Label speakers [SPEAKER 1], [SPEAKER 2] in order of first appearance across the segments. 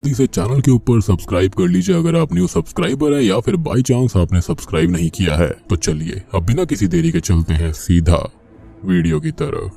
[SPEAKER 1] से चैनल के ऊपर सब्सक्राइब कर लीजिए अगर आप न्यू सब्सक्राइबर है या फिर बाई चांस आपने सब्सक्राइब नहीं किया है। तो चलिए अब बिना किसी देरी के चलते हैं सीधा वीडियो की तरफ।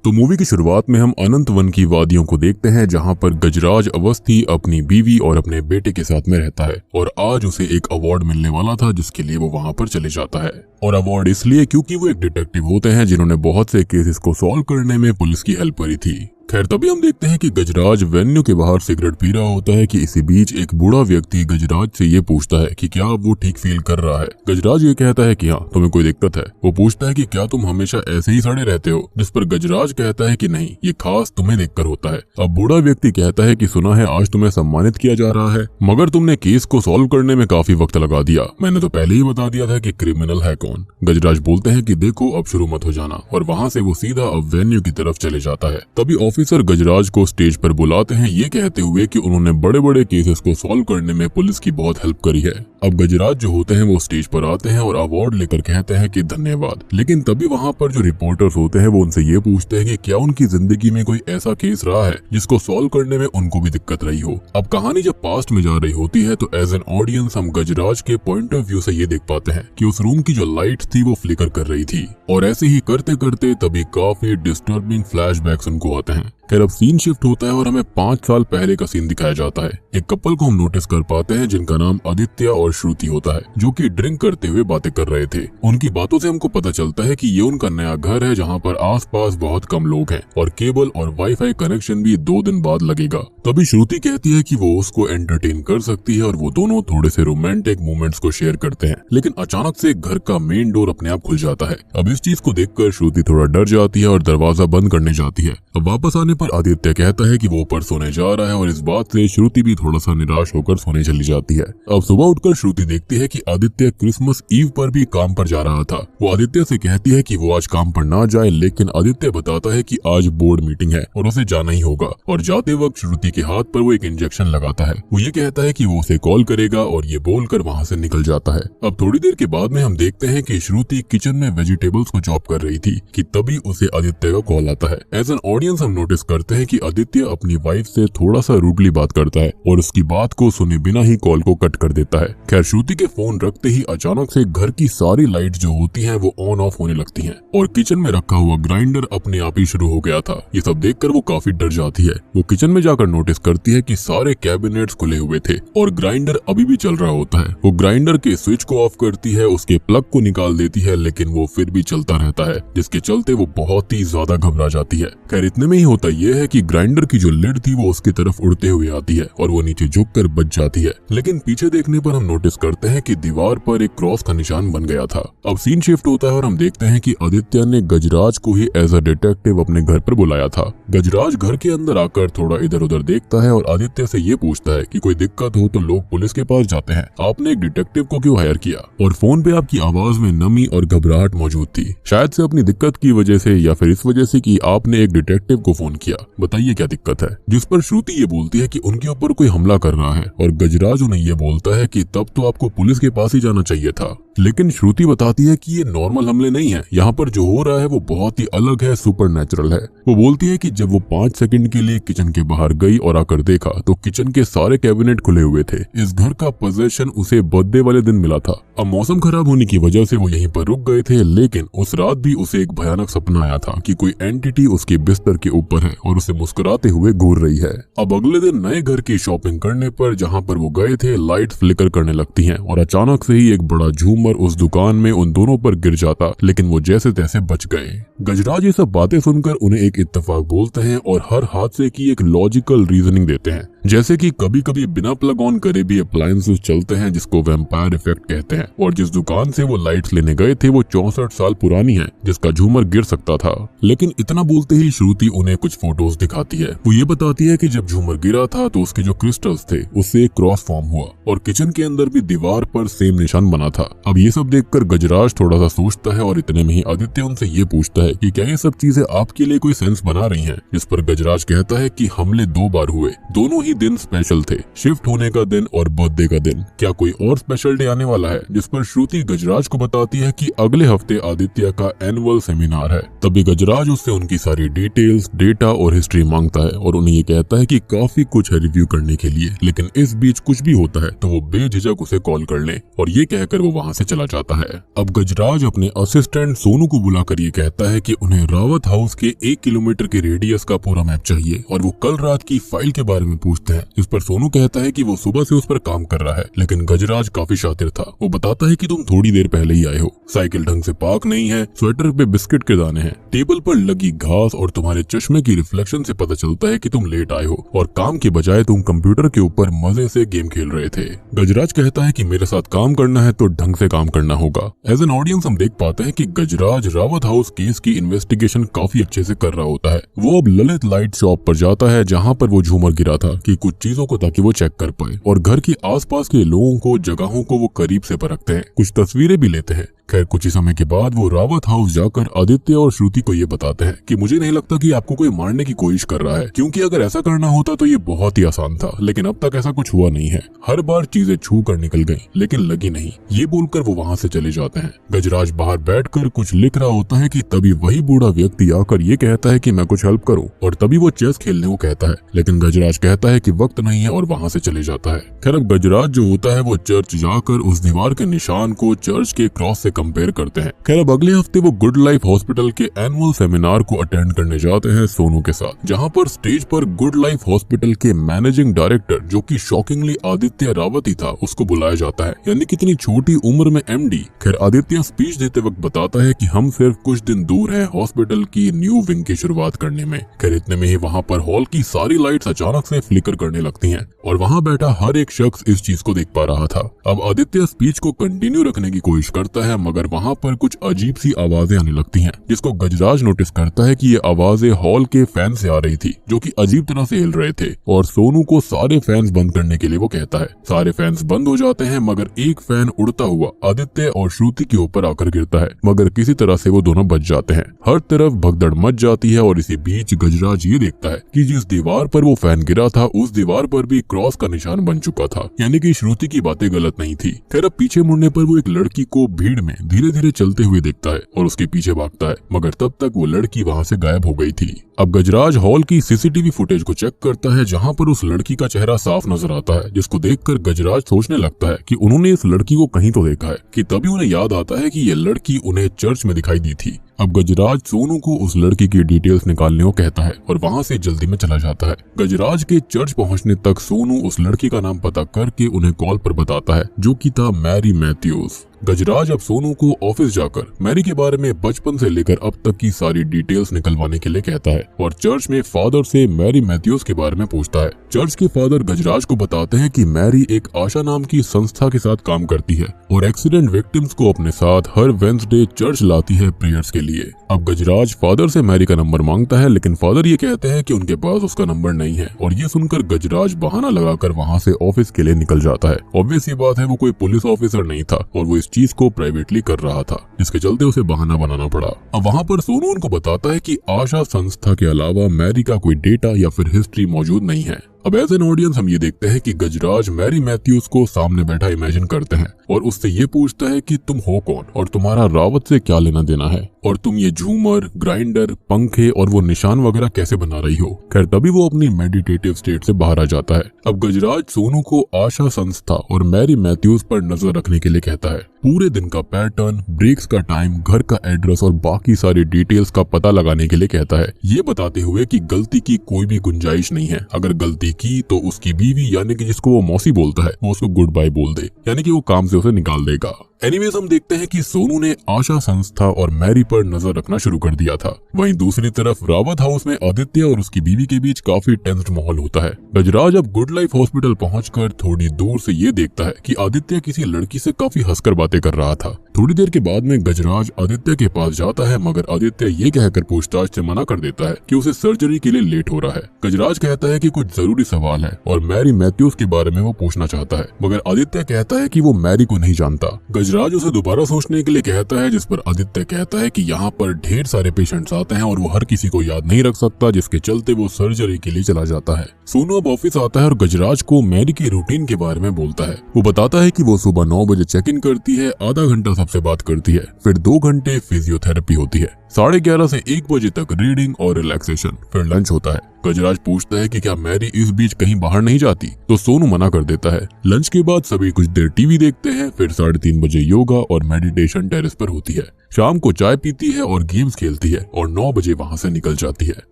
[SPEAKER 1] तो मूवी की शुरुआत में हम अनंत वन की वादियों को देखते हैं जहां पर गजराज अवस्थी अपनी बीवी और अपने बेटे के साथ में रहता है और आज उसे एक अवार्ड मिलने वाला था जिसके लिए वो वहां पर चले जाता है। और अवार्ड इसलिए क्योंकि वो एक डिटेक्टिव होते हैं जिन्होंने बहुत से केसेस को सॉल्व करने में पुलिस की हेल्प करी थी। खैर तभी हम देखते हैं कि गजराज वेन्यू के बाहर सिगरेट पी रहा होता है कि इसी बीच एक बूढ़ा व्यक्ति गजराज से ये पूछता है कि क्या वो ठीक फील कर रहा है। गजराज ये कहता है कि हाँ तुम्हें कोई दिक्कत है। वो पूछता है कि क्या तुम हमेशा ऐसे ही सड़े रहते हो, जिस पर गजराज कहता है कि नहीं, ये खास तुम्हें देखकर होता है। अब बूढ़ा व्यक्ति कहता है कि सुना है आज तुम्हें सम्मानित किया जा रहा है, मगर तुमने केस को सॉल्व करने में काफी वक्त लगा दिया। मैंने तो पहले ही बता दिया था कि क्रिमिनल है कौन। गजराज बोलते हैं कि देखो अब शुरू मत हो जाना, और वहाँ से वो सीधा अब वेन्यू की तरफ चले जाता है। तभी ऑफिसर गजराज को स्टेज पर बुलाते हैं ये कहते हुए कि उन्होंने बड़े बड़े केसेस को सॉल्व करने में पुलिस की बहुत हेल्प करी है। अब गजराज जो होते हैं वो स्टेज पर आते हैं और अवार्ड लेकर कहते हैं कि धन्यवाद। लेकिन तभी वहाँ पर जो रिपोर्टर्स होते हैं वो उनसे ये पूछते हैं कि क्या उनकी जिंदगी में कोई ऐसा केस रहा है जिसको सॉल्व करने में उनको भी दिक्कत रही हो। अब कहानी जब पास्ट में जा रही होती है तो एज एन ऑडियंस हम गजराज के पॉइंट ऑफ व्यू से ये देख पाते हैं कि उस रूम की जो लाइट थी वो फ्लिकर कर रही थी, और ऐसे ही करते करते तभी काफी डिस्टर्बिंग फ्लैशबैक्स उनको आते हैं। खैर अब सीन शिफ्ट होता है और हमें 5 साल पहले का सीन दिखाया जाता है। एक कपल को हम नोटिस कर पाते हैं जिनका नाम आदित्य और श्रुति होता है, जो कि ड्रिंक करते हुए बातें कर रहे थे। उनकी बातों से हमको पता चलता है कि ये उनका नया घर है जहाँ पर आसपास बहुत कम लोग हैं और केबल और वाईफाई कनेक्शन भी 2 दिन बाद लगेगा। तभी श्रुति कहती है कि वो उसको एंटरटेन कर सकती है और वो दोनों थोड़े से रोमांटिक मोमेंट्स को शेयर करते हैं। लेकिन अचानक से घर का मेन डोर अपने आप खुल जाता है। अब इस चीज को देखकर श्रुति थोड़ा डर जाती है और दरवाजा बंद करने जाती है। अब वापस आने पर आदित्य कहता है कि वो ऊपर सोने जा रहा है और इस बात से श्रुति भी थोड़ा सा निराश होकर सोने चली जाती है। अब सुबह उठकर श्रुति देखती है कि आदित्य क्रिसमस ईव पर भी काम पर जा रहा था। वो आदित्य से कहती है कि वो आज काम पर ना जाए, लेकिन आदित्य बताता है कि आज बोर्ड मीटिंग है और उसे जाना ही होगा। और जाते वक्त श्रुति के हाथ पर वो एक इंजेक्शन लगाता है। वो ये कहता है कि वो उसे कॉल करेगा और ये बोलकर वहाँ से निकल जाता है। अब थोड़ी देर के बाद में हम देखते हैं कि श्रुति किचन में वेजिटेबल्स को चॉप कर रही थी कि तभी उसे आदित्य का कॉल आता है। एज एन ऑडियंस हम नोटिस करते हैं कि आदित्य अपनी वाइफ से थोड़ा सा रूडली बात करता है और उसकी बात को सुने बिना ही कॉल को कट कर देता है। खैर श्रुति के फोन रखते ही अचानक से घर की सारी लाइट जो होती हैं वो ऑन ऑफ होने लगती हैं और किचन में रखा हुआ ग्राइंडर अपने आप ही शुरू हो गया था। ये सब देखकर वो काफी डर जाती है। वो किचन में जाकर नोटिस करती है कि सारे कैबिनेट्स खुले हुए थे और ग्राइंडर अभी भी चल रहा होता है। वो ग्राइंडर के स्विच को ऑफ करती है, उसके प्लग को निकाल देती है, लेकिन वो फिर भी चलता रहता है, जिसके चलते वो बहुत ही ज्यादा घबरा जाती है। खैर इतने में ही होता यह है कि ग्राइंडर की जो लिड थी वो उसकी तरफ उड़ते हुए आती है और वो नीचे झुककर बच जाती है। लेकिन पीछे देखने पर हम नोटिस करते हैं कि दीवार पर एक क्रॉस का निशान बन गया था। अब सीन शिफ्ट होता है और हम देखते हैं कि आदित्य ने गजराज को ही एज अ डिटेक्टिव अपने घर पर बुलाया था। गजराज घर के अंदर आकर थोड़ा इधर उधर देखता है और आदित्य से ये पूछता है कि कोई दिक्कत हो तो लोग पुलिस के पास जाते हैं, आपने एक डिटेक्टिव को क्यों हायर किया? और फोन पे आपकी आवाज में नमी और घबराहट मौजूद थी, शायद से अपनी दिक्कत की वजह से या फिर इस वजह से कि आपने एक डिटेक्टिव को फोन किया, बताइए क्या दिक्कत है? जिस पर श्रुति ये बोलती है कि उनके ऊपर कोई हमला कर रहा है और गजराज उन्हें ये बोलता है कि तब तो आपको पुलिस के पास ही जाना चाहिए था। लेकिन श्रुति बताती है कि ये नॉर्मल हमले नहीं है, यहाँ पर जो हो रहा है वो बहुत ही अलग है, सुपर नेचुरल है। वो बोलती है कि जब वो 5 सेकंड के लिए किचन के बाहर गई और आकर देखा तो किचन के सारे कैबिनेट खुले हुए थे। इस घर का पोजेशन उसे बर्थडे वाले दिन मिला था। अब मौसम खराब होने की वजह से वो यहीं पर रुक गए थे, लेकिन उस रात भी उसे एक भयानक सपना आया था कि कोई एंटिटी उसके बिस्तर के ऊपर है और उसे मुस्कुराते हुए घूर रही है। अब अगले दिन नए घर की शॉपिंग करने पर जहाँ पर वो गए थे लाइट फ्लिकर करने लगती है और अचानक से ही एक बड़ा झूमर उस दुकान में उन दोनों पर गिर जाता, लेकिन वो जैसे तैसे बच गए। गजराज ये सब बातें सुनकर उन्हें एक इत्तेफाक बोलते हैं और हर हादसे की एक लॉजिकल रीजनिंग देते हैं, जैसे कि कभी कभी बिना प्लग ऑन करे भी अप्लायंसेस चलते हैं जिसको वैम्पायर इफेक्ट कहते हैं, और जिस दुकान से वो लाइट्स लेने गए थे वो 64 साल पुरानी है जिसका झूमर गिर सकता था। लेकिन इतना बोलते ही श्रुति उन्हें कुछ फोटोज दिखाती है। वो ये बताती है कि जब झूमर गिरा था तो उसके जो क्रिस्टल्स थे उससे एक क्रॉस फॉर्म हुआ और किचन के अंदर भी दीवार पर सेम निशान बना था। अब ये सब देखकर गजराज थोड़ा सा सोचता है और इतने में ही आदित्य उनसे ये पूछता है कि क्या ये सब चीजें आपके लिए कोई सेंस बना रही हैं? जिस पर गजराज कहता है कि हमले 2 बार हुए, दोनों ही दिन स्पेशल थे, शिफ्ट होने का दिन और बर्थडे का दिन। क्या कोई और स्पेशल डे आने वाला है? जिस पर श्रुति गजराज को बताती है कि अगले हफ्ते आदित्य का एनुअल सेमिनार है। तभी गजराज उससे उनकी सारी डिटेल्स, डेटा और हिस्ट्री मांगता है और उन्हें ये कहता है कि काफी कुछ है रिव्यू करने के लिए, लेकिन इस बीच कुछ भी होता है तो वो बेझिझक उसे कॉल कर ले, और ये कहकर वो वहाँ से चला जाता है। अब गजराज अपने असिस्टेंट सोनू को बुलाकर ये कहता है कि उन्हें रावत हाउस के 1 किलोमीटर के रेडियस का पूरा मैप चाहिए, और वो कल रात की फाइल के बारे में पूछते हैं। इस पर सोनू कहता है कि वो सुबह से उस पर काम कर रहा है, लेकिन गजराज काफी शातिर था। वो बताता है कि तुम थोड़ी देर पहले ही आए हो, साइकिल ढंग से पार्क नहीं है, स्वेटर पे बिस्किट के दाने हैं, टेबल पर लगी घास और तुम्हारे चश्मे की रिफ्लेक्शन से पता चलता है कि तुम लेट आए हो, और काम के बजाय तुम कंप्यूटर के ऊपर मजे से गेम खेल रहे थे। गजराज कहता है कि मेरे साथ काम करना है तो ढंग से काम करना होगा। एज एन ऑडियंस हम देख पाते हैं कि गजराज रावत हाउस केस की इन्वेस्टिगेशन काफी अच्छे से कर रहा होता है। वो अब ललित लाइट शॉप पर जाता है जहाँ पर वो झूमर गिरा था कि कुछ चीजों को ताकि वो चेक कर पाए, और घर के आसपास के लोगों को, जगहों को वो करीब से परखते हैं, कुछ तस्वीरें भी लेते हैं। खैर कुछ ही समय के बाद वो रावत हाउस जाकर आदित्य और श्रुति को ये बताते हैं कि मुझे नहीं लगता कि आपको कोई मारने की कोशिश कर रहा है, क्योंकि अगर ऐसा करना होता तो ये बहुत ही आसान था, लेकिन अब तक ऐसा कुछ हुआ नहीं है। हर बार चीजें छू कर निकल गई लेकिन लगी नहीं। ये बोलकर वो वहाँ से चले जाते हैं। गजराज बाहर बैठकर कुछ लिख रहा होता है कि तभी वही बूढ़ा व्यक्ति आकर ये कहता है कि मैं कुछ हेल्प करूं, और तभी वो चेस खेलने को कहता है, लेकिन गजराज कहता है कि वक्त नहीं है और वहाँ से चले जाता है। खैर अब गजराज जो होता है वो चर्च जाकर उस दीवार के निशान को चर्च के क्रॉस से कंपेयर करते हैं। खैर अब अगले हफ्ते वो गुड लाइफ हॉस्पिटल के एनुअल सेमिनार को अटेंड करने जाते हैं सोनू के साथ, जहाँ पर स्टेज पर गुड लाइफ हॉस्पिटल के मैनेजिंग डायरेक्टर, जो कि शॉकिंगली आदित्य रावत ही था, उसको बुलाया जाता है, यानी कितनी छोटी उम्र में MD। खैर आदित्य स्पीच देते वक्त बताता है कि हम सिर्फ कुछ दिन दूर हैं हॉस्पिटल की न्यू विंग की शुरुआत करने में। खैर इतने में ही वहाँ पर हॉल की सारी लाइट्स अचानक से फ्लिकर करने लगती हैं, और वहाँ बैठा हर एक शख्स इस चीज को देख पा रहा था। अब आदित्य स्पीच को कंटिन्यू रखने की कोशिश करता है, मगर वहाँ पर कुछ अजीब सी आवाजें आने लगती हैं, जिसको गजराज नोटिस करता है कि ये आवाजें हॉल के फैन से आ रही थी, जो कि अजीब तरह से हिल रहे थे, और सोनू को सारे फैंस बंद करने के लिए वो कहता है। सारे फैंस बंद हो जाते हैं, मगर एक फैन उड़ता हुआ आदित्य और श्रुति के ऊपर आकर गिरता है, मगर किसी तरह से वो दोनों बच जाते हैं। हर तरफ भगदड़ मच जाती है, और इसी बीच गजराज ये देखता है कि जिस दीवार पर वो फैन गिरा था उस दीवार पर भी क्रॉस का निशान बन चुका था, यानी कि श्रुति की बातें गलत नहीं थी। खैर अब पीछे मुड़ने पर वो एक लड़की को भीड़ में धीरे धीरे चलते हुए देखता है और उसके पीछे भागता है, मगर तब तक वो लड़की वहाँ से गायब हो गई थी। अब गजराज हॉल की CCTV फुटेज को चेक करता है, जहाँ पर उस लड़की का चेहरा साफ नजर आता है, जिसको देखकर गजराज सोचने लगता है कि उन्होंने इस लड़की को कहीं तो देखा है, कि तभी उन्हें याद आता है कि ये लड़की उन्हें चर्च में दिखाई दी थी। अब गजराज सोनू को उस लड़की की डिटेल्स निकालने को कहता है और वहाँ से जल्दी में चला जाता है। गजराज के चर्च पहुँचने तक सोनू उस लड़की का नाम पता करके उन्हें कॉल पर बताता है, जो कि था मैरी मैथ्यूज। गजराज अब सोनू को ऑफिस जाकर मैरी के बारे में बचपन से लेकर अब तक की सारी डिटेल्स निकलवाने के लिए कहता है, और चर्च में फादर से मैरी मैथ्यूज के बारे में पूछता है। चर्च के फादर गजराज को बताते हैं कि मैरी एक आशा नाम की संस्था के साथ काम करती है और एक्सीडेंट विक्टिम्स को अपने साथ हर वेडनेसडे चर्च लाती है प्रेयर्स के लिए। अब गजराज फादर से मैरी का नंबर मांगता है, लेकिन फादर ये कहते हैं कि उनके पास उसका नंबर नहीं है, और ये सुनकर गजराज बहाना लगाकर वहाँ से ऑफिस के लिए निकल जाता है। ऑब्वियस ये बात है, वो कोई पुलिस ऑफिसर नहीं था और वो इस चीज को प्राइवेटली कर रहा था, जिसके चलते उसे बहाना बनाना पड़ा। अब वहाँ पर सोनू उनको बताता है कि आशा संस्था के अलावा मैरी का कोई डेटा या फिर हिस्ट्री मौजूद नहीं है। अब एज एन ऑडियंस हम ये देखते हैं कि गजराज मैरी मैथ्यूज को सामने बैठा इमेजिन करते हैं और उससे ये पूछता है कि तुम हो कौन और तुम्हारा रावत से क्या लेना देना है, और तुम ये झूमर, ग्राइंडर, पंखे और वो निशान वगैरह कैसे बना रही हो। खैर तभी वो अपनी मेडिटेटिव स्टेट से बाहर आ जाता है। अब गजराज सोनू को आशा संस्था और मैरी मैथ्यूज पर नजर रखने के लिए कहता है। पूरे दिन का पैटर्न, ब्रेक्स का टाइम, घर का एड्रेस और बाकी सारी डिटेल्स का पता लगाने के लिए कहता है, ये बताते हुए कि गलती की कोई भी गुंजाइश नहीं है। अगर गलती की तो उसकी बीवी यानी कि जिसको वो मौसी बोलता है, वो उसको गुड बाय बोल दे, यानी कि वो काम से उसे निकाल देगा। एनीवेज हम देखते हैं कि सोनू ने आशा संस्था और मैरी पर नजर रखना शुरू कर दिया था। वहीं दूसरी तरफ रावत हाउस में आदित्य और उसकी बीवी के बीच काफी टेंस्ड माहौल होता है। गजराज अब गुड लाइफ हॉस्पिटल पहुंचकर थोड़ी दूर से ये देखता है कि आदित्य किसी लड़की से काफी हंसकर बातें कर रहा था। थोड़ी देर के बाद में गजराज आदित्य के पास जाता है, मगर आदित्य ये कहकर पूछताछ से मना कर देता है कि उसे सर्जरी के लिए लेट हो रहा है। गजराज कहता है कि कुछ जरूरी सवाल है और मैरी मैथ्यूज के बारे में वो पूछना चाहता है, मगर आदित्य कहता है कि वो मैरी को नहीं जानता। गजराज उसे दोबारा सोचने के लिए कहता है, जिस पर आदित्य कहता है कि यहाँ पर ढेर सारे पेशेंट्स आते हैं और वो हर किसी को याद नहीं रख सकता, जिसके चलते वो सर्जरी के लिए चला जाता है। सोनू अब ऑफिस आता है और गजराज को मैरी की रूटीन के बारे में बोलता है। वो बताता है कि वो सुबह 9 बजे चेक इन करती है, आधा घंटा सबसे बात करती है, फिर 2 घंटे फिजियोथेरेपी होती है, 11:30 से 1 बजे तक रीडिंग और रिलैक्सेशन, फिर लंच होता है। गजराज पूछता है कि क्या मैरी इस बीच कहीं बाहर नहीं जाती, तो सोनू मना कर देता है। लंच के बाद सभी कुछ देर टीवी देखते हैं, फिर 3:30 बजे योगा और मेडिटेशन टेरेस पर होती है। शाम को चाय पीती है और गेम्स खेलती है और 9 बजे वहां से निकल जाती है।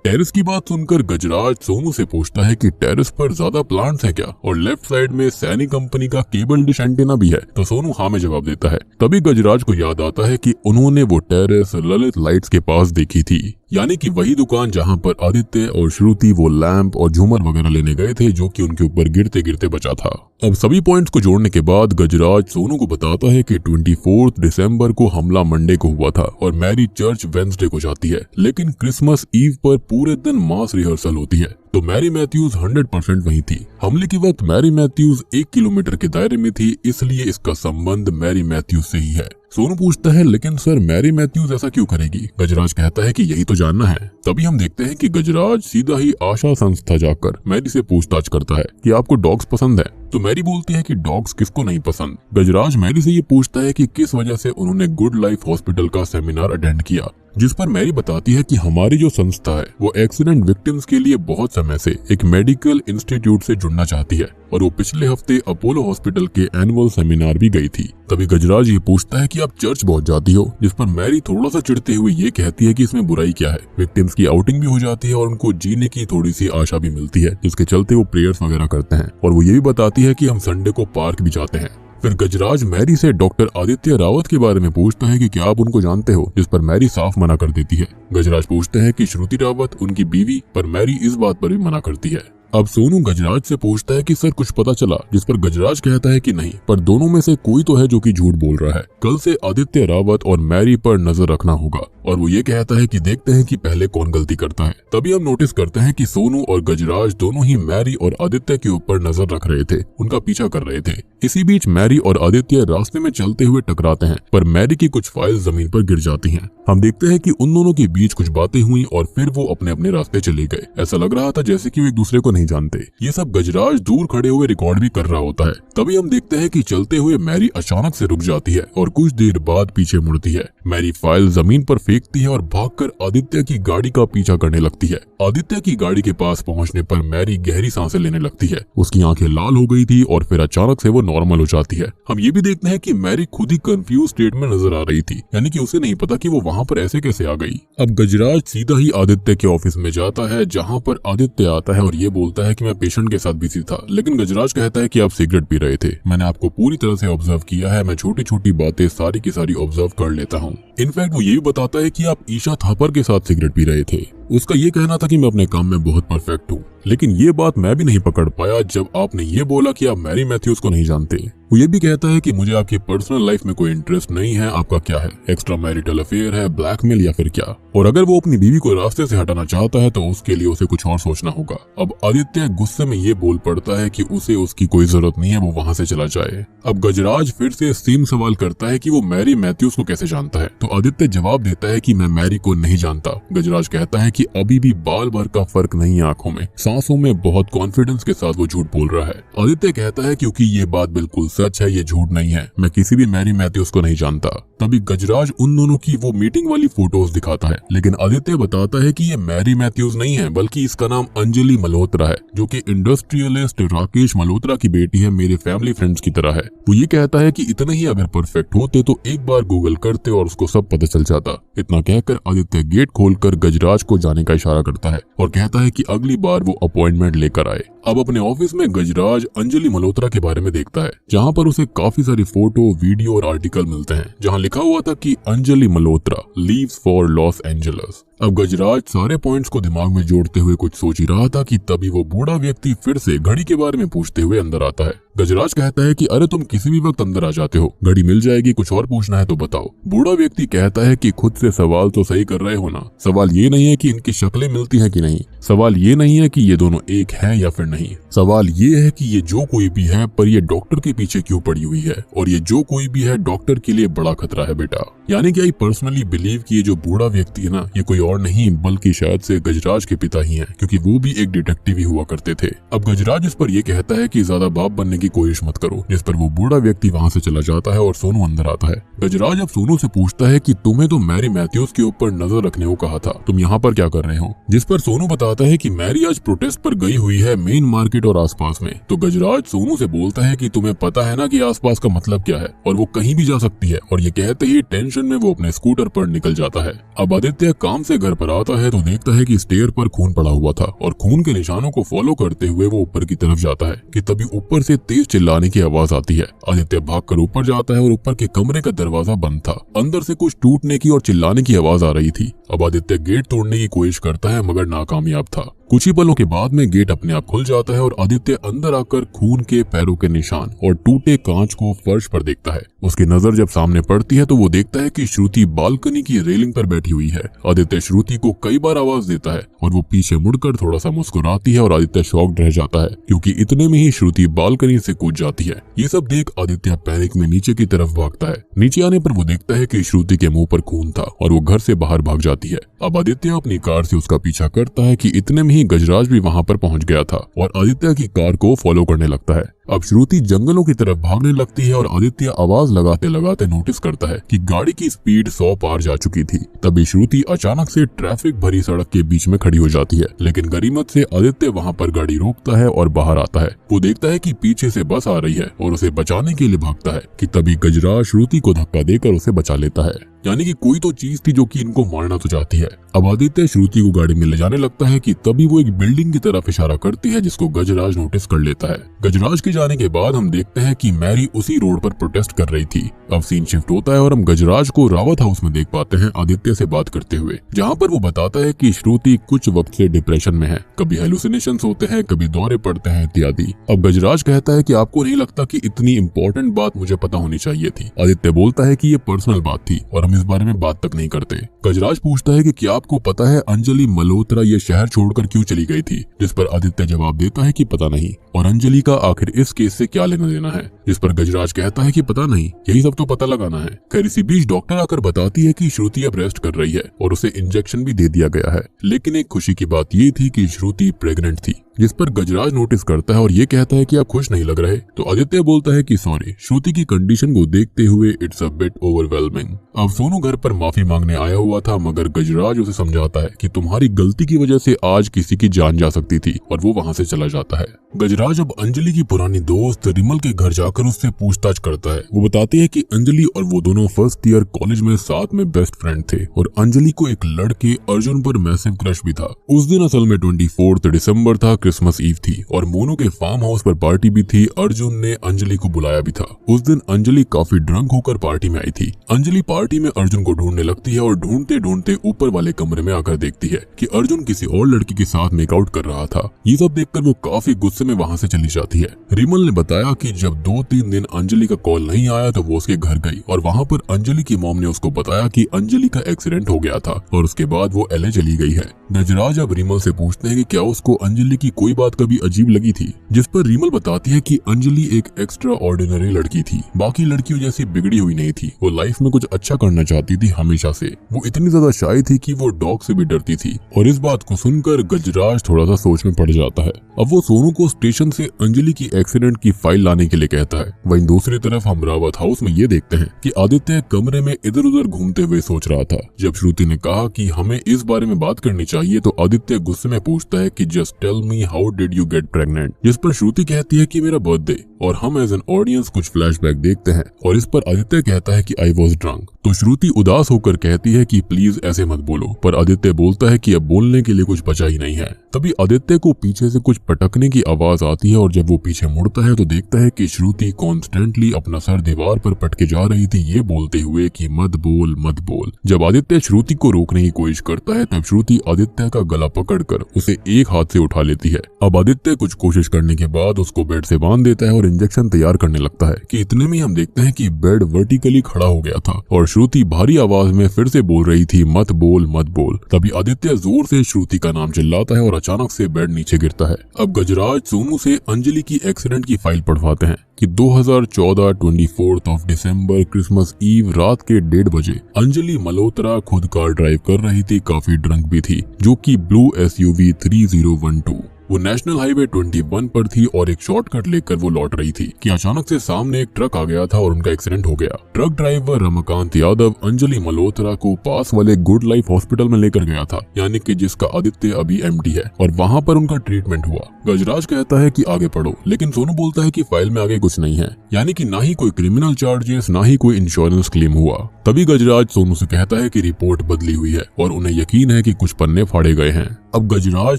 [SPEAKER 1] टेरेस की बात सुनकर गजराज सोनू से पूछता है कि टेरेस पर ज्यादा प्लांट्स हैं क्या, और लेफ्ट साइड में सैनी कंपनी का केबल डिश एंटीना भी है, तो सोनू हाँ में जवाब देता है। तभी गजराज को याद आता है कि उन्होंने वो टेरेस ललित लाइट्स के पास देखी थी, यानी कि वही दुकान जहां पर आदित्य और श्रुति वो लैंप और झूमर वगैरह लेने गए थे, जो कि उनके ऊपर गिरते गिरते बचा था। अब सभी पॉइंट्स को जोड़ने के बाद गजराज सोनू को बताता है कि 24 दिसंबर को हमला मंडे को हुआ था और मैरी चर्च वेंसडे को जाती है, लेकिन क्रिसमस ईव पर पूरे दिन मास रिहर्सल होती है, तो मैरी मैथ्यूज 100% वहीं थी। हमले के वक्त मैरी मैथ्यूज 1 किलोमीटर के दायरे में थी, इसलिए इसका संबंध मैरी मैथ्यूज से ही है। सोनू पूछता है, लेकिन सर मैरी मैथ्यूज ऐसा क्यों करेगी? गजराज कहता है कि यही तो जानना है। तभी हम देखते हैं कि गजराज सीधा ही आशा संस्था जाकर मैरी से पूछताछ करता है कि आपको डॉग्स पसंद है, तो मैरी बोलती है कि डॉग्स किसको नहीं पसंद। गजराज मैरी से ये पूछता है कि किस वजह से उन्होंने गुड लाइफ हॉस्पिटल का सेमिनार अटेंड किया, जिस पर मैरी बताती है कि हमारी जो संस्था है वो एक्सीडेंट विक्टिम्स के लिए बहुत समय से एक मेडिकल इंस्टीट्यूट से जुड़ना चाहती है, और वो पिछले हफ्ते अपोलो हॉस्पिटल के एनुअल सेमिनार भी गई थी। तभी गजराज ये पूछता है कि आप चर्च बहुत जाती हो, जिस पर मैरी थोड़ा सा चिढ़ते हुए ये कहती है कि इसमें बुराई क्या है, विक्टिम्स की आउटिंग भी हो जाती है और उनको जीने की थोड़ी सी आशा भी मिलती है, जिसके चलते वो प्रेयर्स वगैरह करते हैं, और वो ये भी बताती है कि हम संडे को पार्क भी जाते हैं। फिर गजराज मैरी से डॉक्टर आदित्य रावत के बारे में पूछता है कि क्या आप उनको जानते हो, जिस पर मैरी साफ मना कर देती है। गजराज पूछते हैं कि श्रुति रावत उनकी बीवी, पर मैरी इस बात पर भी मना करती है। अब सोनू गजराज से पूछता है कि सर कुछ पता चला, जिस पर गजराज कहता है कि नहीं, पर दोनों में से कोई तो है जो कि झूठ बोल रहा है। कल से आदित्य रावत और मैरी पर नजर रखना होगा, और वो ये कहता है कि देखते हैं कि पहले कौन गलती करता है। तभी हम नोटिस करते हैं कि सोनू और गजराज दोनों ही मैरी और आदित्य के ऊपर नजर रख रहे थे, उनका पीछा कर रहे थे। इसी बीच मैरी और आदित्य रास्ते में चलते हुए टकराते हैं, पर मैरी की कुछ फाइल्स जमीन पर गिर जाती हैं। हम देखते हैं कि उन दोनों के बीच कुछ बातें हुई और फिर वो अपने अपने रास्ते चले गए। ऐसा लग रहा था जैसे कि वो एक दूसरे को नहीं जानते। ये सब गजराज दूर खड़े हुए रिकॉर्ड भी कर रहा होता है। तभी हम देखते हैं कि चलते हुए मैरी अचानक से रुक जाती है और कुछ देर बाद पीछे मुड़ती है। मैरी फाइल जमीन पर फेंकती है और भागकर आदित्य की गाड़ी का पीछा करने लगती है। आदित्य की गाड़ी के पास पहुंचने पर मैरी गहरी सांसें लेने लगती है। उसकी आंखें लाल हो गई थी और फिर अचानक से वो नॉर्मल हो जाती है। हम ये भी देखते हैं कि मैरी खुद ही कंफ्यूज स्टेट में नजर आ रही थी, यानी कि उसे नहीं पता कि वो वहां पर ऐसे कैसे आ गई। अब गजराज सीधा ही आदित्य के ऑफिस में जाता है, जहां पर आदित्य आता है और ये बोलता है कि मैं पेशेंट के साथ बिजी था, लेकिन गजराज कहता है कि आप सिगरेट पी रहे थे। मैंने आपको पूरी तरह से ऑब्जर्व किया है, मैं छोटी छोटी बातें सारी की सारी ऑब्जर्व कर लेता हूँ। इनफैक्ट वो ये भी बताता है कि आप ईशा थापर के साथ सिगरेट पी रहे थे। उसका ये कहना था कि मैं अपने काम में बहुत परफेक्ट हूँ, लेकिन ये बात मैं भी नहीं पकड़ पाया जब आपने ये बोला कि आप मैरी मैथ्यूज को नहीं जानते। वो ये भी कहता है कि मुझे आपकी पर्सनल लाइफ में कोई इंटरेस्ट नहीं है, आपका क्या है, एक्स्ट्रा मैरिटल अफेयर है, ब्लैकमेल या फिर क्या। और अगर वो अपनी बीवी को रास्ते से हटाना चाहता है तो उसके लिए उसे कुछ और सोचना होगा। अब आदित्य गुस्से में ये बोल पड़ता है कि उसे उसकी कोई जरूरत नहीं है, वो वहां से चला जाए। अब गजराज फिर से सेम सवाल करता है कि वो मैरी मैथ्यूज को कैसे जानता है, तो आदित्य जवाब देता है कि मैं मैरी को नहीं जानता। गजराज कहता है कि अभी भी बाल भर का फर्क नहीं है आंखों में, सांसों में बहुत कॉन्फिडेंस के साथ वो झूठ बोल रहा है। आदित्य कहता है क्योंकि ये बात बिल्कुल सच है, ये झूठ नहीं है, मैं किसी भी मैरी मैथ्यूज को नहीं जानता। तभी गजराज उन दोनों की वो मीटिंग वाली फोटोज दिखाता है, लेकिन आदित्य बताता है कि ये मैरी मैथ्यूज नहीं है, बल्कि इसका नाम अंजलि मल्होत्रा है, जो कि इंडस्ट्रियलिस्ट राकेश मल्होत्रा की बेटी है, मेरे फैमिली फ्रेंड्स की तरह है। वो ये कहता है कि इतने ही अगर परफेक्ट होते तो एक बार गूगल करते और उसको सब पता चल जाता। इतना कहकर आदित्य गेट खोलकर गजराज को जाने का इशारा करता है और कहता है कि अगली बार वो अपॉइंटमेंट लेकर आए। अब अपने ऑफिस में गजराज अंजलि मल्होत्रा के बारे में देखता है, जहाँ पर उसे काफी सारी फोटो, वीडियो और आर्टिकल मिलते हैं, जहाँ लिखा हुआ था कि Anjali Malhotra leaves for Los Angeles. अब गजराज सारे पॉइंट्स को दिमाग में जोड़ते हुए कुछ सोच ही रहा था कि तभी वो बूढ़ा व्यक्ति फिर से घड़ी के बारे में पूछते हुए अंदर आता है। गजराज कहता है कि अरे तुम किसी भी वक्त अंदर आ जाते हो, घड़ी मिल जाएगी, कुछ और पूछना है तो बताओ। बूढ़ा व्यक्ति कहता है कि खुद से सवाल तो सही कर रहे हो ना, सवाल ये नहीं है कि इनकी शक्लें मिलती हैं कि नहीं, सवाल ये नहीं है कि ये दोनों एक हैं या फिर नहीं, सवाल ये है कि ये जो कोई भी है पर ये डॉक्टर के पीछे क्यों पड़ी हुई है, और ये जो कोई भी है डॉक्टर के लिए बड़ा खतरा है बेटा। यानी कि आई पर्सनली बिलीव कि ये जो बूढ़ा व्यक्ति है ना, ये कोई और नहीं बल्कि शायद से गजराज के पिता ही हैं, क्योंकि वो भी एक डिटेक्टिव ही हुआ करते थे। अब गजराज इस पर ये कहता है कि ज्यादा बाप बनने की कोशिश मत करो, जिस पर वो बूढ़ा व्यक्ति वहाँ से चला जाता है और सोनू अंदर आता है। गजराज अब सोनू से पूछता है कि तुम्हें तो मैरी मैथ्यूज के ऊपर नजर रखने को कहा था, तुम यहाँ पर क्या कर रहे हो? जिस पर सोनू बताता है कि मैरी आज प्रोटेस्ट पर गई हुई है मेन मार्केट और आसपास में। तो गजराज सोनू से बोलता है कि तुम्हें पता है ना कि आसपास का मतलब क्या है, और वो कहीं भी जा सकती है, और ये कहते ही टेंशन में वो अपने स्कूटर पर निकल जाता है। अब आदित्य काम से घर पर आता है तो देखता है कि स्टेयर पर खून पड़ा हुआ था, और खून के निशानों को फॉलो करते हुए वो ऊपर की तरफ जाता है कि तभी ऊपर से तेज चिल्लाने की आवाज आती है। आदित्य भागकर ऊपर जाता है और ऊपर के कमरे का दरवाजा बंद था, अंदर से कुछ टूटने की और चिल्लाने की आवाज आ रही थी। अब आदित्य गेट तोड़ने की कोशिश करता है मगर नाकामयाब था। कुछ ही पलों के बाद में गेट अपने आप खुल जाता है और आदित्य अंदर आकर खून के पैरों के निशान और टूटे कांच को फर्श पर देखता है। उसकी नजर जब सामने पड़ती है तो वो देखता है कि श्रुति बालकनी की रेलिंग पर बैठी हुई है। आदित्य श्रुति को कई बार आवाज देता है और वो पीछे मुड़कर थोड़ा सा मुस्कुराती है और आदित्य शॉक्ड रह जाता है क्योंकि इतने में ही श्रुति बालकनी से कूद जाती है। ये सब देख आदित्य पैनिक में नीचे की तरफ भागता है। नीचे आने पर वो देखता है कि श्रुति के मुंह पर खून था और वो घर से बाहर भाग जाती है। अब आदित्य अपनी कार से उसका पीछा करता है कि इतने में ही गजराज भी वहां पर पहुंच गया था और आदित्य की कार को फॉलो करने लगता है। अब श्रुति जंगलों की तरफ भागने लगती है और आदित्य आवाज लगाते लगाते नोटिस करता है कि गाड़ी की स्पीड 100 पार जा चुकी थी। तभी श्रुति अचानक से ट्रैफिक भरी सड़क के बीच में खड़ी हो जाती है, लेकिन गनीमत से आदित्य वहां पर गाड़ी रोकता है और बाहर आता है। वो देखता है कि पीछे से बस आ रही है और उसे बचाने के लिए भागता है कि तभी गजराज श्रुति को धक्का देकर उसे बचा लेता है। यानी कि कोई तो चीज थी जो कि इनको मारना तो चाहती है। अब आदित्य श्रुति को गाड़ी में ले जाने लगता है कि तभी वो एक बिल्डिंग की तरफ इशारा करती है जिसको गजराज नोटिस कर लेता है। गजराज के जाने के बाद हम देखते हैं कि मैरी उसी रोड पर प्रोटेस्ट कर रही थी। अब सीन शिफ्ट होता है और हम गजराज को रावत हाउस में देख पाते हैं आदित्य से बात करते हुए, जहाँ पर वो बताता है कि श्रुति कुछ वक्त से डिप्रेशन में है, कभी हेलुसिनेशंस होते हैं, कभी दौरे पड़ते हैं इत्यादि। अब गजराज कहता है कि आपको नहीं लगता कि इतनी इम्पोर्टेंट बात मुझे पता होनी चाहिए थी? आदित्य बोलता है कि ये पर्सनल बात थी और हम इस बारे में बात तक नहीं करते। गजराज पूछता है कि क्या आपको पता है अंजलि मल्होत्रा ये शहर छोड़कर क्यों चली गई थी? जिस पर आदित्य जवाब देता है कि पता नहीं, और अंजलि का आखिर इस केस से क्या लेना देना है? जिस पर गजराज कहता है कि पता नहीं, यही सब तो पता लगाना है। खैर इसी बीच डॉक्टर आकर बताती है कि श्रुति अब रेस्ट कर रही है और उसे इंजेक्शन भी दे दिया गया है। लेकिन एक खुशी की बात ये थी कि श्रुति प्रेग्नेंट थी, जिस पर गजराज नोटिस करता है और ये कहता है कि आप खुश नहीं लग रहे। तो आदित्य बोलता है कि सॉरी, श्रुति की कंडीशन को देखते हुए इट्स अ बिट ओवरवेलमिंग। अब सोनू घर पर माफी मांगने आया हुआ था मगर गजराज उसे समझाता है कि तुम्हारी गलती की वजह से आज किसी की जान जा सकती थी, और वो वहाँ से चला जाता है। गजराज अब अंजलि की पुरानी दोस्त रिमल के घर जाकर उससे पूछताछ करता है। वो बताते हैं कि अंजलि और वो दोनों फर्स्ट ईयर कॉलेज में साथ में बेस्ट फ्रेंड थे और अंजलि को एक लड़के अर्जुन पर मैसिव क्रश भी था। उस दिन असल में 24 दिसंबर था, क्रिसमस ईव थी और मोनू के फार्म हाउस पर पार्टी भी थी। अर्जुन ने अंजलि को बुलाया भी था। उस दिन अंजलि काफी ड्रंक होकर पार्टी में आई थी। अंजलि पार्टी में अर्जुन को ढूंढने लगती है और ढूंढते ढूंढते ऊपर वाले कमरे में आकर देखती है कि अर्जुन किसी और लड़की के साथ मेकआउट कर रहा था। ये सब देखकर वो काफी गुस्से में वहाँ से चली जाती है। रिमल ने बताया कि जब 2-3 दिन अंजलि का कॉल नहीं आया तो वो उसके घर गई और वहाँ पर अंजलि की मॉम ने उसको बताया कि अंजलि का एक्सीडेंट हो गया था और उसके बाद वो LA चली गई है। गजराज अब रिमल से पूछते हैं कि क्या उसको अंजलि की कोई बात कभी अजीब लगी थी, जिस पर रिमल बताती है कि अंजलि एक एक्स्ट्रा ऑर्डिनरी लड़की थी, बाकी लड़कियों जैसी बिगड़ी हुई नहीं थी। वो लाइफ में कुछ अच्छा करना चाहती थी हमेशा से। वो इतनी ज्यादा शाय थी कि वो डॉग से भी डरती थी। और इस बात को सुनकर गजराज थोड़ा सा सोच में पड़ जाता है। अब वो सोनू को स्टेशन से अंजलि की एक्सीडेंट की फाइल लाने के लिए कहता है। वहीं दूसरी तरफ हम रावत हाउस में ये देखते हैं कि आदित्य कमरे में इधर उधर घूमते हुए सोच रहा था। जब श्रुति ने कहा कि हमें इस बारे में बात करनी चाहिए तो आदित्य गुस्से में पूछता है कि just tell me how did you get pregnant, जिस पर श्रुति कहती है कि मेरा बर्थडे, और हम एज एन ऑडियंस कुछ फ्लैशबैक देखते हैं और इस पर आदित्य कहता है कि आई वॉज ड्रंक। तो श्रुति उदास होकर कहती है कि प्लीज ऐसे मत बोलो, पर आदित्य बोलता है कि अब बोलने के लिए कुछ बचा ही नहीं है। तभी आदित्य को पीछे से कुछ पटकने की आवाज आती है और जब वो पीछे मुड़ता है तो देखता है कि श्रुति कॉन्स्टेंटली अपना सर दीवार पर पटके जा रही थी, ये बोलते हुए कि मत बोल मत बोल। जब आदित्य श्रुति को रोकने की कोशिश करता है तब श्रुति आदित्य का गला पकड़कर उसे एक हाथ से उठा लेती है। अब आदित्य कुछ कोशिश करने के बाद उसको बेड से बांध देता है और इंजेक्शन तैयार करने लगता है कि इतने में हम देखते हैं कि बेड वर्टिकली खड़ा हो गया था और श्रुति भारी आवाज में फिर से बोल रही थी मत बोल मत बोल। तभी आदित्य जोर से श्रुति का नाम चिल्लाता है और अचानक से बेड नीचे गिरता है। अब गजराज सोनू से अंजलि की एक्सीडेंट की फाइल पढ़वाते हैं कि 2014 24 ऑफ दिसंबर क्रिसमस ईव रात के 1:30 बजे अंजलि मल्होत्रा खुद कार ड्राइव कर रही थी, काफी ड्रंक भी थी, जो कि ब्लू SUV 3012। वो नेशनल हाईवे 21 पर थी और एक शॉर्टकट लेकर वो लौट रही थी कि अचानक से सामने एक ट्रक आ गया था और उनका एक्सीडेंट हो गया। ट्रक ड्राइवर रमाकांत यादव अंजलि मल्होत्रा को पास वाले गुड लाइफ हॉस्पिटल में लेकर गया था, यानी कि जिसका आदित्य अभी MD है, और वहाँ पर उनका ट्रीटमेंट हुआ। गजराज कहता है कि आगे पढ़ो, लेकिन सोनू बोलता है कि फाइल में आगे कुछ नहीं है, यानी कि ना ही कोई क्रिमिनल चार्जेस ना ही कोई इंश्योरेंस क्लेम हुआ। तभी गजराज सोनू से कहता है कि रिपोर्ट बदली हुई है और उन्हें यकीन है कि कुछ पन्ने फाड़े गए हैं। अब गजराज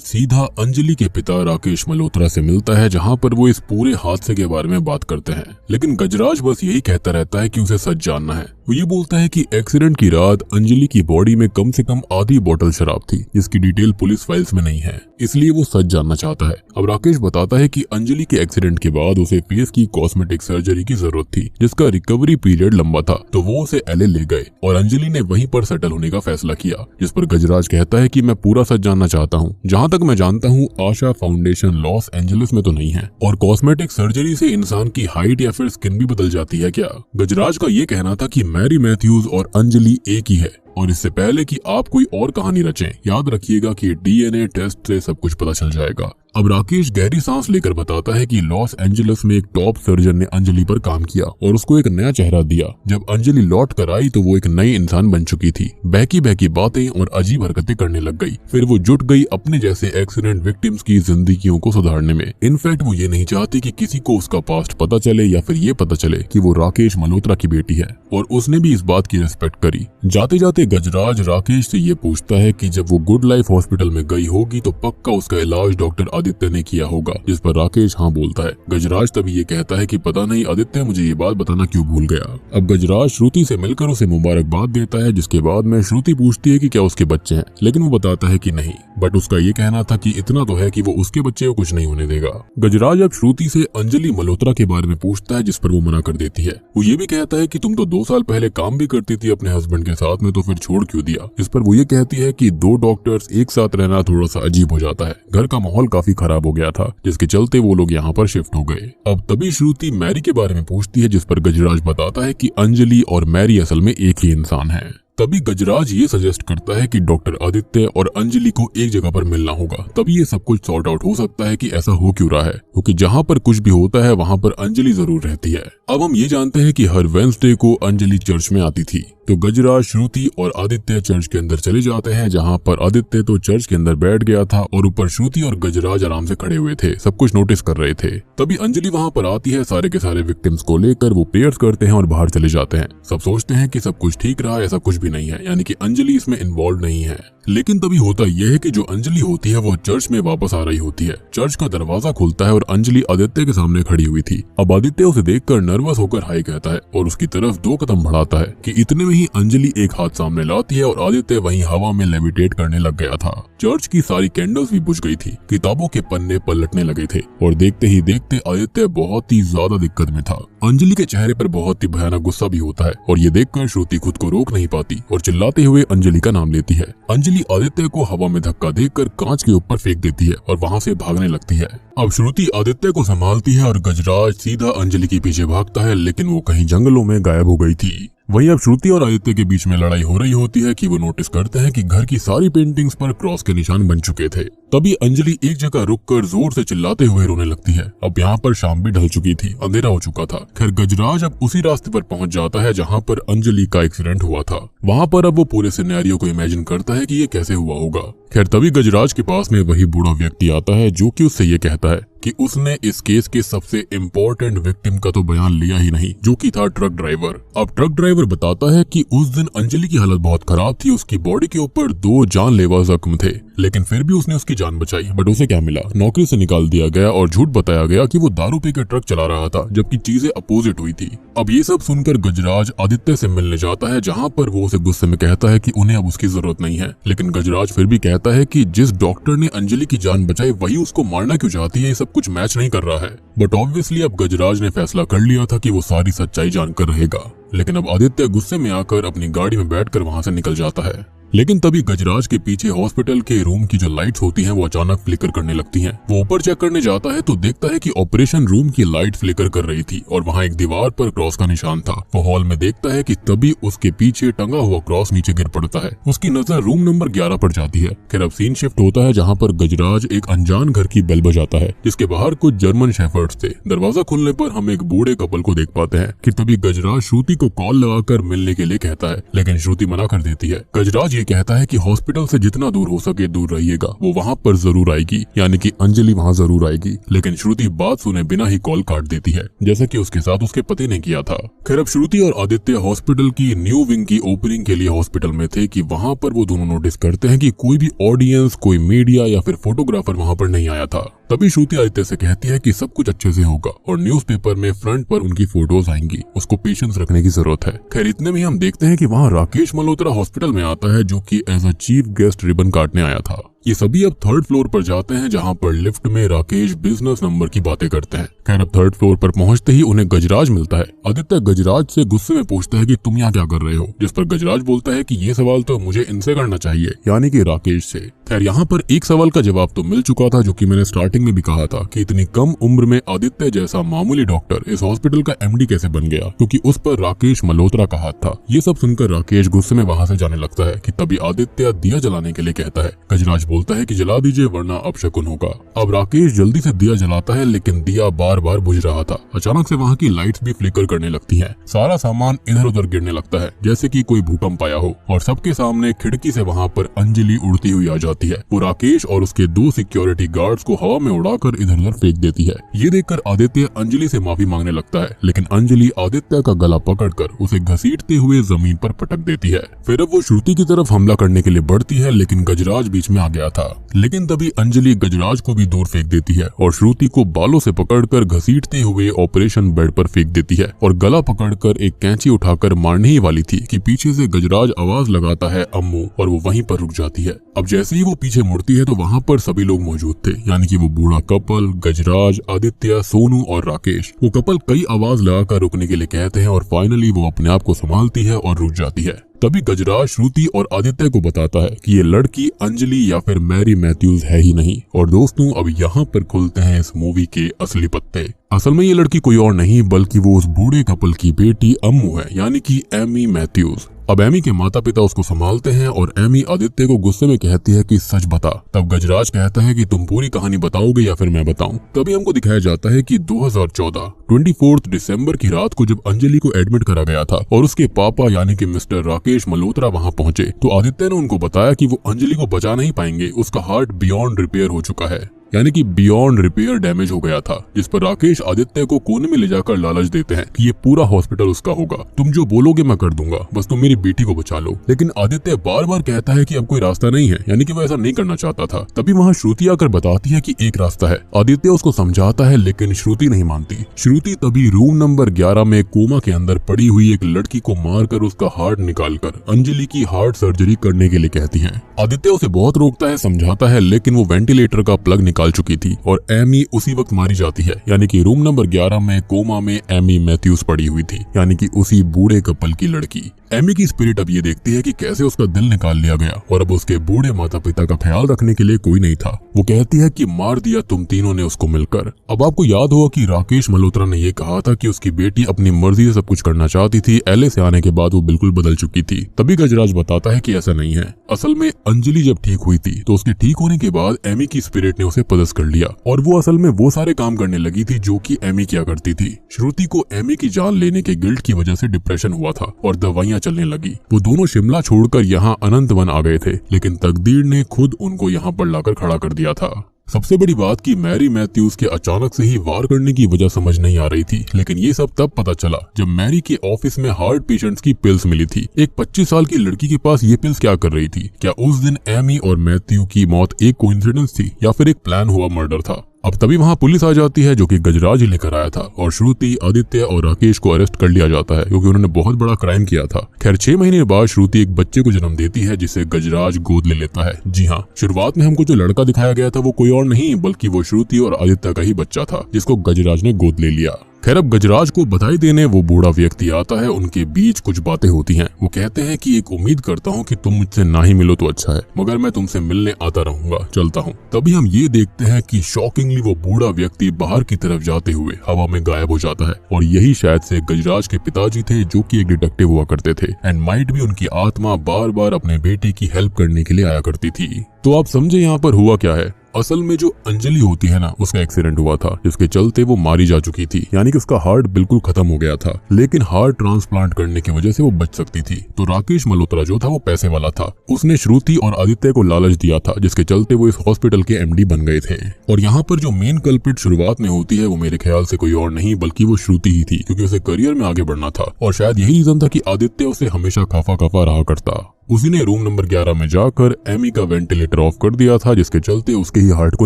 [SPEAKER 1] सीधा अंजलि के पिता राकेश मल्होत्रा से मिलता है, जहां पर वो इस पूरे हादसे के बारे में बात करते हैं, लेकिन गजराज बस यही कहता रहता है कि उसे सच जानना है। वो ये बोलता है कि एक्सीडेंट की रात अंजलि की बॉडी में कम से कम आधी बोतल शराब थी, जिसकी डिटेल पुलिस फाइल्स में नहीं है, इसलिए वो सच जानना चाहता है। अब राकेश बताता है कि अंजलि के एक्सीडेंट के बाद उसे फेस की कॉस्मेटिक सर्जरी की जरूरत थी, जिसका रिकवरी पीरियड लंबा था, तो वो उसे LA ले गए और अंजलि ने वहीं पर सेटल होने का फैसला किया। जिस पर गजराज कहता है कि मैं पूरा सच जानना चाहता हूँ। जहाँ तक मैं जानता हूँ आशा फाउंडेशन लॉस एंजलिस में तो नहीं है, और कॉस्मेटिक सर्जरी से इंसान की हाइट या फिर स्किन भी बदल जाती है क्या? गजराज का ये कहना था कि मैरी मैथ्यूज और अंजलि एक ही है, और इससे पहले कि आप कोई और कहानी रचें, याद रखिएगा कि DNA टेस्ट से सब कुछ पता चल जाएगा। अब राकेश गहरी सांस लेकर बताता है कि लॉस एंजलिस में एक टॉप सर्जन ने अंजलि पर काम किया और उसको एक नया चेहरा दिया। जब अंजलि लौट कर आई तो वो एक नई इंसान बन चुकी थी, बहकी बहकी बातें और अजीब हरकतें करने लग गई। फिर वो जुट गई अपने जैसे एक्सीडेंट विक्टिम्स की जिंदगियों को सुधारने में। इनफैक्ट वो ये नहीं चाहती कि किसी को उसका पास्ट पता चले या फिर ये पता चले कि वो राकेश मल्होत्रा की बेटी है, और उसने भी इस बात की रिस्पेक्ट करी। जाते जाते गजराज राकेश से ये पूछता है कि जब वो गुड लाइफ हॉस्पिटल में गई होगी तो पक्का उसका इलाज डॉक्टर आदित्य ने किया होगा, जिस पर राकेश हाँ बोलता है। गजराज तभी ये कहता है कि पता नहीं आदित्य मुझे ये बात बताना क्यों भूल गया। अब गजराज श्रुति से मिलकर उसे मुबारकबाद देता है, जिसके बाद में श्रुति पूछती है कि क्या उसके बच्चे हैं, लेकिन वो बताता है कि नहीं, बट उसका ये कहना था कि इतना तो है कि वो उसके बच्चे को कुछ नहीं होने देगा। गजराज अब श्रुति से अंजलि मल्होत्रा के बारे में पूछता है, जिस पर वो मना कर देती है। वो ये भी कहता है कि तुम तो 2 साल पहले काम भी करती थी अपने हस्बैंड के साथ में, तो फिर छोड़ क्यों दिया? इस पर वो ये कहती है कि 2 डॉक्टर्स एक साथ रहना थोड़ा सा अजीब हो जाता है, घर का माहौल काफी खराब हो गया था, जिसके चलते वो लोग यहाँ पर शिफ्ट हो गए। अब तभी श्रुति मैरी के बारे में पूछती है, जिस पर गजराज बताता है कि अंजलि और मैरी असल में एक ही इंसान है। तभी गजराज ये सजेस्ट करता है कि डॉक्टर आदित्य और अंजलि को एक जगह पर मिलना होगा, तभी ये सब कुछ सॉर्ट आउट हो सकता है कि ऐसा हो क्यों रहा है, क्योंकि जहाँ पर कुछ भी होता है वहाँ पर अंजलि जरूर रहती है। अब हम ये जानते हैं कि हर वेडनेसडे को अंजलि चर्च में आती थी, तो गजराज श्रुति और आदित्य चर्च के अंदर चले जाते हैं, जहाँ पर आदित्य तो चर्च के अंदर बैठ गया था और ऊपर श्रुति और गजराज आराम से खड़े हुए थे, सब कुछ नोटिस कर रहे थे। तभी अंजलि वहाँ पर आती है सारे के सारे विक्टिम्स को लेकर, वो प्रेयर्स करते हैं और बाहर चले जाते हैं। सब सोचते हैं कि सब कुछ ठीक रहा, ऐसा कुछ भी नहीं है, यानी कि अंजलि इसमें इन्वॉल्व नहीं है। लेकिन तभी होता यह है कि जो अंजलि होती है वो चर्च में वापस आ रही होती है। चर्च का दरवाजा खुलता है और अंजलि आदित्य के सामने खड़ी हुई थी। अब आदित्य उसे देखकर नर्वस होकर हाई कहता है और उसकी तरफ 2 कदम बढ़ाता है कि इतने में ही अंजलि एक हाथ सामने लाती है और आदित्य वहीं हवा में लेविटेट करने लग गया था। चर्च की सारी कैंडल्स भी बुझ गई थी, किताबों के पन्ने पलटने लगे थे और देखते ही देखते आदित्य बहुत ही ज्यादा दिक्कत में था। अंजलि के चेहरे पर बहुत ही भयानक गुस्सा भी होता है और ये देखकर श्रुति खुद को रोक नहीं पाती और चिल्लाते हुए अंजलि का नाम लेती है। अंजलि आदित्य को हवा में धक्का देकर कांच के ऊपर फेंक देती है और वहां से भागने लगती है। अब श्रुति आदित्य को संभालती है और गजराज सीधा अंजलि के पीछे भागता है, लेकिन वो कहीं जंगलों में गायब हो गई थी। वहीं अब श्रुति और आदित्य के बीच में लड़ाई हो रही होती है कि वो नोटिस करते हैं कि घर की सारी पेंटिंग्स पर क्रॉस के निशान बन चुके थे। तभी अंजलि एक जगह रुककर जोर से चिल्लाते हुए रोने लगती है। अब यहाँ पर शाम भी ढल चुकी थी, अंधेरा हो चुका था। खैर गजराज अब उसी रास्ते पर पहुंच जाता है जहाँ पर अंजलि का एक्सीडेंट हुआ था। वहाँ पर अब वो पूरे सिनेरियो को इमेजिन करता है कि ये कैसे हुआ होगा। खैर तभी गजराज के पास में वही बूढ़ा व्यक्ति आता है जो कि उससे ये कहता है कि उसने इस केस के सबसे इम्पोर्टेंट विक्टिम का तो बयान लिया ही नहीं, जो कि था ट्रक ड्राइवर। अब ट्रक ड्राइवर बताता है कि उस दिन अंजलि की हालत बहुत खराब थी, उसकी बॉडी के ऊपर 2 जानलेवा जख्म थे, लेकिन फिर भी उसने उसकी जान बचाई। बट उसे क्या मिला, नौकरी से निकाल दिया गया और झूठ बताया गया कि वो दारू पी के ट्रक चला रहा था, जबकि चीजें अपोजिट हुई थी। अब ये सब सुनकर गजराज आदित्य से मिलने जाता है, जहाँ पर वो उसे गुस्से में कहता है कि उन्हें अब उसकी जरूरत नहीं है। लेकिन गजराज फिर भी कहता है कि जिस डॉक्टर ने अंजलि की जान बचाई वही उसको मारना क्यों चाहती है, ये सब कुछ मैच नहीं कर रहा है। बट ऑब्वियसली अब गजराज ने फैसला कर लिया था कि वो सारी सच्चाई जानकर रहेगा। लेकिन अब आदित्य गुस्से में आकर अपनी गाड़ी में बैठकर वहां से निकल जाता है। लेकिन तभी गजराज के पीछे हॉस्पिटल के रूम की जो लाइट्स होती हैं वो अचानक फ्लिकर करने लगती हैं। वो ऊपर चेक करने जाता है तो देखता है कि ऑपरेशन रूम की लाइट फ्लिकर कर रही थी और वहाँ एक दीवार पर क्रॉस का निशान था। वो हॉल में देखता है कि तभी उसके पीछे टंगा हुआ क्रॉस नीचे गिर पड़ता है। उसकी नजर रूम नंबर 11 पर जाती है। फिर अब सीन शिफ्ट होता है, जहाँ पर गजराज एक अनजान घर की बेल बजाता है, जिसके बाहर कुछ जर्मन शेफर्ड्स थे। दरवाजा खुलने पर हम एक बूढ़े कपल को देख पाते हैं कि तभी गजराज श्रुति को कॉल लगाकर मिलने के लिए कहता है, लेकिन श्रुति मना कर देती है। गजराज ये कहता है कि हॉस्पिटल से जितना दूर हो सके दूर रहिएगा, वो वहाँ पर जरूर आएगी, यानी कि अंजलि वहाँ जरूर आएगी। लेकिन श्रुति बात सुने बिना ही कॉल काट देती है, जैसे कि उसके साथ उसके पति ने किया था। खैर अब श्रुति और आदित्य हॉस्पिटल की न्यू विंग की ओपनिंग के लिए हॉस्पिटल में थे कि वहाँ पर वो दोनों नोटिस करते हैं कि कोई भी ऑडियंस, कोई मीडिया या फिर फोटोग्राफर वहाँ पर नहीं आया था। तभी श्रुति आदित्य से कहती है कि सब कुछ अच्छे से होगा और न्यूज़पेपर में फ्रंट पर उनकी फोटोज आएंगी, उसको पेशेंस रखने की जरूरत है। खैर इतने में हम देखते हैं कि वहाँ राकेश मल्होत्रा हॉस्पिटल में आता है, जो कि as a chief guest ribbon काटने आया था। ये सभी अब 3rd फ्लोर पर जाते हैं, जहाँ पर लिफ्ट में राकेश बिजनेस नंबर की बातें करते हैं। खैर अब 3rd फ्लोर पर पहुंचते ही उन्हें गजराज मिलता है। आदित्य गजराज से गुस्से में पूछता है कि तुम यहाँ क्या कर रहे हो, जिस पर गजराज बोलता है कि ये सवाल तो मुझे इनसे करना चाहिए, यानी कि राकेश से। खैर यहाँ पर एक सवाल का जवाब तो मिल चुका था, जो कि मैंने स्टार्टिंग में भी कहा था कि इतनी कम उम्र में आदित्य जैसा मामूली डॉक्टर इस हॉस्पिटल का MD कैसे बन गया, क्योंकि उस पर राकेश मल्होत्रा का हाथ था। ये सब सुनकर राकेश गुस्से में वहां से जाने लगता है कि तभी आदित्य दिया जलाने के लिए कहता है। गजराज बोलता है कि जला दीजिए वरना अपशकुन होगा। अब राकेश जल्दी से दिया जलाता है, लेकिन दिया बार बार बुझ रहा था। अचानक से वहाँ की लाइट्स भी फ्लिकर करने लगती हैं। सारा सामान इधर उधर गिरने लगता है, जैसे कि कोई भूकंप आया हो, और सबके सामने खिड़की से वहाँ पर अंजलि उड़ती हुई आ जाती है। वो राकेश और उसके 2 सिक्योरिटी गार्ड्स को हवा में उड़ाकर इधर उधर फेंक देती है। ये देखकर आदित्य अंजलि से माफी मांगने लगता है, लेकिन अंजलि आदित्य का गला पकड़कर उसे घसीटते हुए जमीन पर पटक देती है। फिर अब वो श्रुति की तरफ हमला करने के लिए बढ़ती है, लेकिन गजराज बीच में आ गया था। लेकिन तभी अंजलि गजराज को भी दूर फेंक देती है और श्रुति को बालों से पकड़कर घसीटते हुए ऑपरेशन बेड पर फेंक देती है और गला पकड़कर एक कैंची उठाकर मारने ही वाली थी कि पीछे से गजराज आवाज लगाता है अम्मू, और वो वहीं पर रुक जाती है। अब जैसे ही वो पीछे मुड़ती है तो वहाँ पर सभी लोग मौजूद थे, यानी कि वो बूढ़ा कपल, गजराज, आदित्य, सोनू और राकेश। वो कपल कई आवाज लगाकर रुकने के लिए कहते हैं और फाइनली वो अपने आप को संभालती है और रुक जाती है। तभी गजराज श्रुति और आदित्य को बताता है कि ये लड़की अंजलि या फिर मैरी मैथ्यूज है ही नहीं। और दोस्तों अब यहाँ पर खुलते हैं इस मूवी के असली पत्ते। असल में ये लड़की कोई और नहीं बल्कि वो उस बूढ़े कपल की बेटी अम्मू है, यानी कि एमी मैथ्यूज। अब एमी के माता पिता उसको संभालते हैं और एमी आदित्य को गुस्से में कहती है कि सच बता। तब गजराज कहता है कि तुम पूरी कहानी बताओगे या फिर मैं बताऊं। तभी हमको दिखाया जाता है कि 2014 24 दिसंबर की रात को जब अंजलि को एडमिट करा गया था और उसके पापा यानी कि मिस्टर राकेश मल्होत्रा वहां पहुंचे, तो आदित्य ने उनको बताया कि वो अंजलि को बचा नहीं पाएंगे, उसका हार्ट बियॉन्ड रिपेयर हो चुका है, यानी कि बियॉन्ड रिपेयर डैमेज हो गया था। जिस पर राकेश आदित्य को कोने में ले जाकर लालच देते हैं कि ये पूरा हॉस्पिटल उसका होगा, तुम जो बोलोगे मैं कर दूंगा, बस तुम मेरी बेटी को बचा लो। लेकिन आदित्य बार बार कहता है कि अब कोई रास्ता नहीं है, यानी कि वो ऐसा नहीं करना चाहता था। तभी वहाँ श्रुति आकर बताती है कि एक रास्ता है। आदित्य उसको समझाता है लेकिन श्रुति नहीं मानती। श्रुति तभी रूम नंबर 11 में कोमा के अंदर पड़ी हुई एक लड़की को मारकर उसका हार्ट निकालकर अंजलि की हार्ट सर्जरी करने के लिए कहती है। आदित्य उसे बहुत रोकता है, समझाता है, लेकिन वो वेंटिलेटर का प्लग निकाल चुकी थी और एमी उसी वक्त मारी जाती है, यानी कि रूम नंबर 11 में कोमा में एमी मैथ्यूज पड़ी हुई थी, यानी कि उसी बूढ़े कपल की लड़की। एमी की स्पिरिट अब ये देखती है कि कैसे उसका दिल निकाल लिया गया और अब उसके बूढ़े माता पिता का ख्याल रखने के लिए कोई नहीं था। वो कहती है कि मार दिया तुम तीनों ने उसको मिलकर। अब आपको याद होगा कि राकेश मल्होत्रा ने ये कहा था कि उसकी बेटी अपनी मर्जी से सब कुछ करना चाहती थी। LA से आने के बाद वो बिल्कुल बदल चुकी थी। तभी गजराज बताता है कि ऐसा नहीं है। असल में अंजलि जब ठीक हुई थी तो उसके ठीक होने के बाद एमी की स्पिरिट ने उसे पदस्थ कर लिया और वो असल में वो सारे काम करने लगी थी जो कि एमी किया करती थी। श्रुति को एमी की जान लेने के गिल्ट की वजह से डिप्रेशन हुआ था और दवाइयां चलने लगी। वो दोनों शिमला छोड़कर यहाँ अनंत वन आ गए थे, लेकिन तकदीर ने खुद उनको यहाँ पर लाकर खड़ा कर दिया था। सबसे बड़ी बात कि मैरी मैथ्यूज के अचानक से ही वार करने की वजह समझ नहीं आ रही थी, लेकिन ये सब तब पता चला जब मैरी के ऑफिस में हार्ट पेशेंट्स की पिल्स मिली थी। एक 25 साल की लड़की के पास ये पिल्स क्या कर रही थी? क्या उस दिन एमी और मैथ्यू की मौत एक कोइंसिडेंस थी या फिर एक प्लान हुआ मर्डर था? अब तभी वहाँ पुलिस आ जाती है जो कि गजराज ही लेकर आया था, और श्रुति, आदित्य और राकेश को अरेस्ट कर लिया जाता है क्योंकि उन्होंने बहुत बड़ा क्राइम किया था। खैर 6 महीने बाद श्रुति एक बच्चे को जन्म देती है जिसे गजराज गोद ले लेता है। जी हाँ, शुरुआत में हमको जो लड़का दिखाया गया था वो कोई और नहीं बल्कि वो श्रुति और आदित्य का ही बच्चा था जिसको गजराज ने गोद ले लिया। खैर अब गजराज को बधाई देने वो बूढ़ा व्यक्ति आता है। उनके बीच कुछ बातें होती हैं। वो कहते हैं कि एक उम्मीद करता हूँ कि तुम मुझसे ना ही मिलो तो अच्छा है, मगर मैं तुमसे मिलने आता रहूंगा, चलता हूँ। तभी हम ये देखते हैं कि शॉकिंगली वो बूढ़ा व्यक्ति बाहर की तरफ जाते हुए हवा में गायब हो जाता है, और यही शायद से गजराज के पिताजी थे जो कि एक डिटेक्टिव हुआ करते थे, एंड माइट भी उनकी आत्मा बार बार अपने बेटे की हेल्प करने के लिए आया करती थी। तो आप समझे यहाँ पर हुआ क्या है। असल में जो अंजलि होती है ना, उसका एक्सीडेंट हुआ था जिसके चलते वो मारी जा चुकी थी, यानी कि उसका हार्ट बिल्कुल खत्म हो गया था, लेकिन हार्ट ट्रांसप्लांट करने की वजह से वो बच सकती थी। तो राकेश मल्होत्रा जो था वो पैसे वाला था, उसने श्रुति और आदित्य को लालच दिया था जिसके चलते वो इस हॉस्पिटल के एमडी बन गए थे। और यहाँ पर जो मेन कल्प्रिट शुरुआत में होती है वो मेरे ख्याल से कोई और नहीं बल्कि वो श्रुति ही थी, क्योंकि उसे करियर में आगे बढ़ना था, और शायद यही रीजन था कि आदित्य उसे हमेशा खफा खफा रहा करता। उसी ने रूम नंबर 11 में जाकर एमी का वेंटिलेटर ऑफ कर दिया था जिसके चलते उसके ही हार्ट को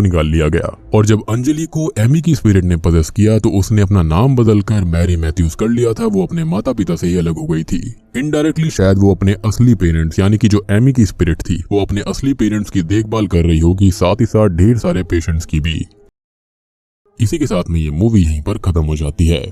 [SPEAKER 1] निकाल लिया गया। और जब अंजलि को एमी की स्पिरिट ने पजेस किया तो उसने अपना नाम बदलकर मैरी मैथ्यूज कर लिया था। वो अपने माता पिता से ही अलग हो गई थी। इनडायरेक्टली शायद वो अपने असली पेरेंट्स यानी कि जो एमी की स्पिरिट थी वो अपने असली पेरेंट्स की देखभाल कर रही होगी, साथ ही साथ ढेर सारे पेशेंट्स की भी। इसी के साथ में ये मूवी यहीं पर खत्म हो जाती है।